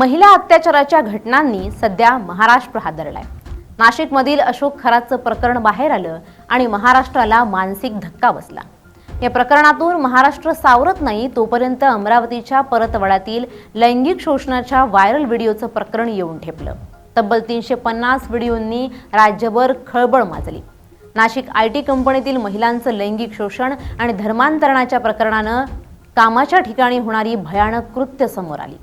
महिला अत्याचाराच्या घटनांनी सध्या महाराष्ट्र हादरलाय। नाशिकमधील अशोक खराचं प्रकरण बाहेर आलं आणि महाराष्ट्राला मानसिक धक्का बसला। या प्रकरणातून महाराष्ट्र सावरत नाही तोपर्यंत अमरावतीच्या परतवाड्यातील लैंगिक शोषणाच्या व्हायरल व्हिडिओचं प्रकरण येऊन ठेपलं। तब्बल 350 व्हिडिओंनी राज्यभर खळबळ माजली। नाशिक आयटी कंपनीतील महिलांचं लैंगिक शोषण आणि धर्मांतरणाच्या प्रकरणानं कामाच्या ठिकाणी होणारी भयानक कृत्य समोर आली।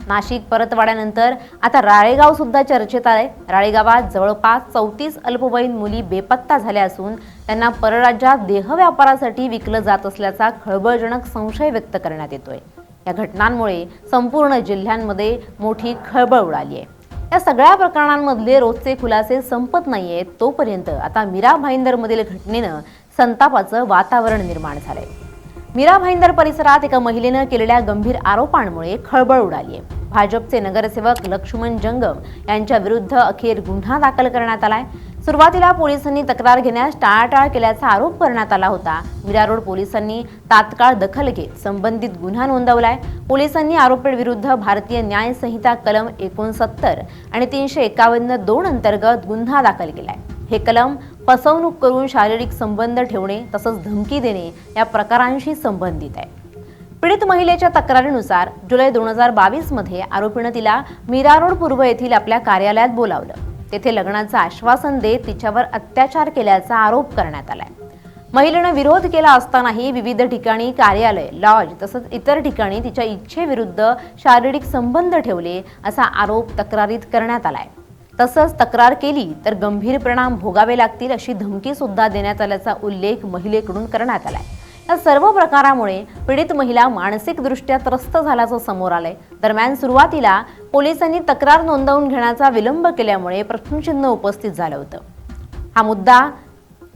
नाशिक परतवाड्यानंतर आता राळेगाव सुद्धा चर्चेत आहे। राळेगावात जवळपास 34 अल्पवयीन मुली बेपत्ता झाल्या असून त्यांना परराज्यात देहव्यापारासाठी विकलं जात असल्याचा खळबळजनक संशय व्यक्त करण्यात येतोय। या घटनांमुळे संपूर्ण जिल्ह्यांमध्ये मोठी खळबळ उडाली आहे। या सगळ्या प्रकरणांमधले रोजचे खुलासे संपत नाहीयेत तोपर्यंत आता मीरा भाईंदरमधील घटनेनं संतापाचं वातावरण निर्माण झालंय। मीरा भाईंदर परिसरात एका महिलेनं केलेल्या गंभीर आरोपांमुळे खळबळ उडाली आहे। भाजपचे नगरसेवक लक्ष्मण जंगम यांच्या विरुद्ध अखेर गुन्हा दाखल करण्यात आलाय। सुरुवातीला पोलिसांनी तक्रार घेण्यास टाळाटाळ केल्याचा आरोप करण्यात आला होता। मीरा रोड पोलिसांनी तात्काळ दखल घेत संबंधित गुन्हा नोंदवलाय। पोलिसांनी आरोपींविरुद्ध भारतीय न्याय संहिता कलम 69 आणि 351(2) अंतर्गत गुन्हा दाखल केलाय। हे कलम फसवणूक करून शारीरिक संबंध ठेवणे तसंच धमकी देणे या प्रकारांशी संबंधित आहे। पीडित महिलेच्या तक्रारीनुसार जुलै 2022 मध्ये आरोपीने तिला मीरा रोड पूर्व येथील आपल्या कार्यालयात बोलावलं। तेथे लग्नाचं आश्वासन देत तिच्यावर अत्याचार केल्याचा आरोप करण्यात आलाय। महिलेने विरोध केला असतानाही विविध ठिकाणी कार्यालय, लॉज तसंच इतर ठिकाणी तिच्या इच्छेविरुद्ध शारीरिक संबंध ठेवले असा आरोप तक्रारीत करण्यात आलाय। तसंच तक्रार केली तर गंभीर परिणाम भोगावे लागतील अशी धमकी सुद्धा देण्यात आल्याचा उल्लेख महिलेकडून करण्यात आलाय। या सर्व प्रकारामुळे पीडित महिला मानसिकदृष्ट्या त्रस्त झाल्याचं समोर आलंय। दरम्यान सुरुवातीला पोलिसांनी तक्रार नोंदवून घेण्याचा विलंब केल्यामुळे प्रश्नचिन्ह उपस्थित झालं होतं। हा मुद्दा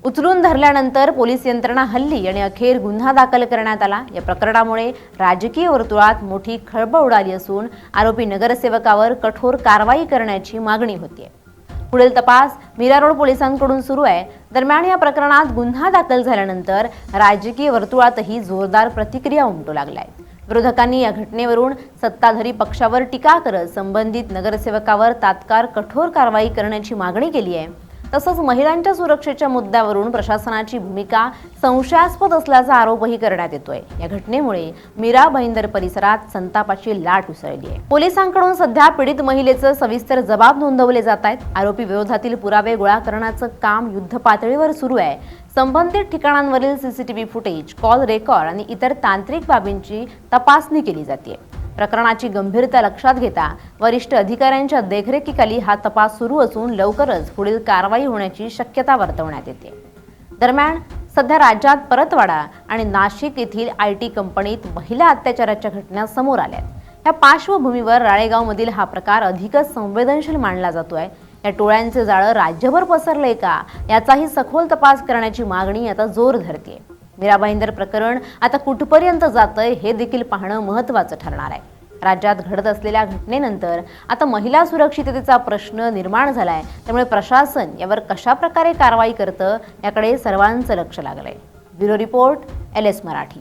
उचलून धरल्यानंतर पोलीस यंत्रणा हल्ली आणि अखेर गुन्हा दाखल करण्यात आला। या प्रकरणामुळे राजकीय वर्तुळात मोठी खळबळ उडाली असून आरोपी नगरसेवकावर कठोर कारवाई करण्याची मागणी होतीये। पुढील तपास मीरा रोड पोलिसांकडून सुरू आहे। दरम्यान या प्रकरणात गुन्हा दाखल झाल्यानंतर राजकीय वर्तुळातही जोरदार प्रतिक्रिया उमटू लागल्या आहेत। विरोधकांनी या घटनेवरून सत्ताधारी पक्षावर टीका करत संबंधित नगरसेवकावर तात्काळ कठोर कारवाई करण्याची मागणी केली आहे। तसंच महिलांच्या सुरक्षेच्या मुद्द्यावरून प्रशासनाची भूमिका संशयास्पद असल्याचा आरोपही करण्यात येतोय। या घटनेमुळे मीरा भाईंदर परिसरात संतापाची लाट उसळली आहे। पोलिसांकडून सध्या पीडित महिलेचं सविस्तर जबाब नोंदवले जात आहेत। आरोपी विरोधातील पुरावे गोळा करण्याचं काम युद्ध पातळीवर सुरू आहे। संबंधित ठिकाणांवरील सीसीटीव्ही फुटेज, कॉल रेकॉर्ड आणि इतर तांत्रिक बाबींची तपासणी केली जाते। प्रकरणाची गंभीरता लक्षात घेता वरिष्ठ अधिकाऱ्यांच्या देखरेखीखाली हा तपास सुरू असून लवकरच पुढील कारवाई होण्याची शक्यता वर्तवण्यात येते। दरम्यान सध्या राज्यात परतवाडा आणि नाशिक येथील आयटी कंपनीत महिला अत्याचाराच्या घटना समोर आल्यात। या पार्श्वभूमीवर राळेगावमधील हा प्रकार अधिकच संवेदनशील मानला जातोय। या टोळ्यांचे जाळं राज्यभर पसरलंय का याचाही सखोल तपास करण्याची मागणी आता जोर धरते। मीरा भाईंदर प्रकरण आता कुठपर्यंत जातंय हे देखील पाहणं महत्त्वाचं ठरणार आहे। राज्यात घडत असलेल्या घटनेनंतर आता महिला सुरक्षिततेचा प्रश्न निर्माण झालाय। त्यामुळे प्रशासन यावर कशा प्रकारे कारवाई करतं याकडे सर्वांचं लक्ष लागलंय। Bureau report LS Marathi.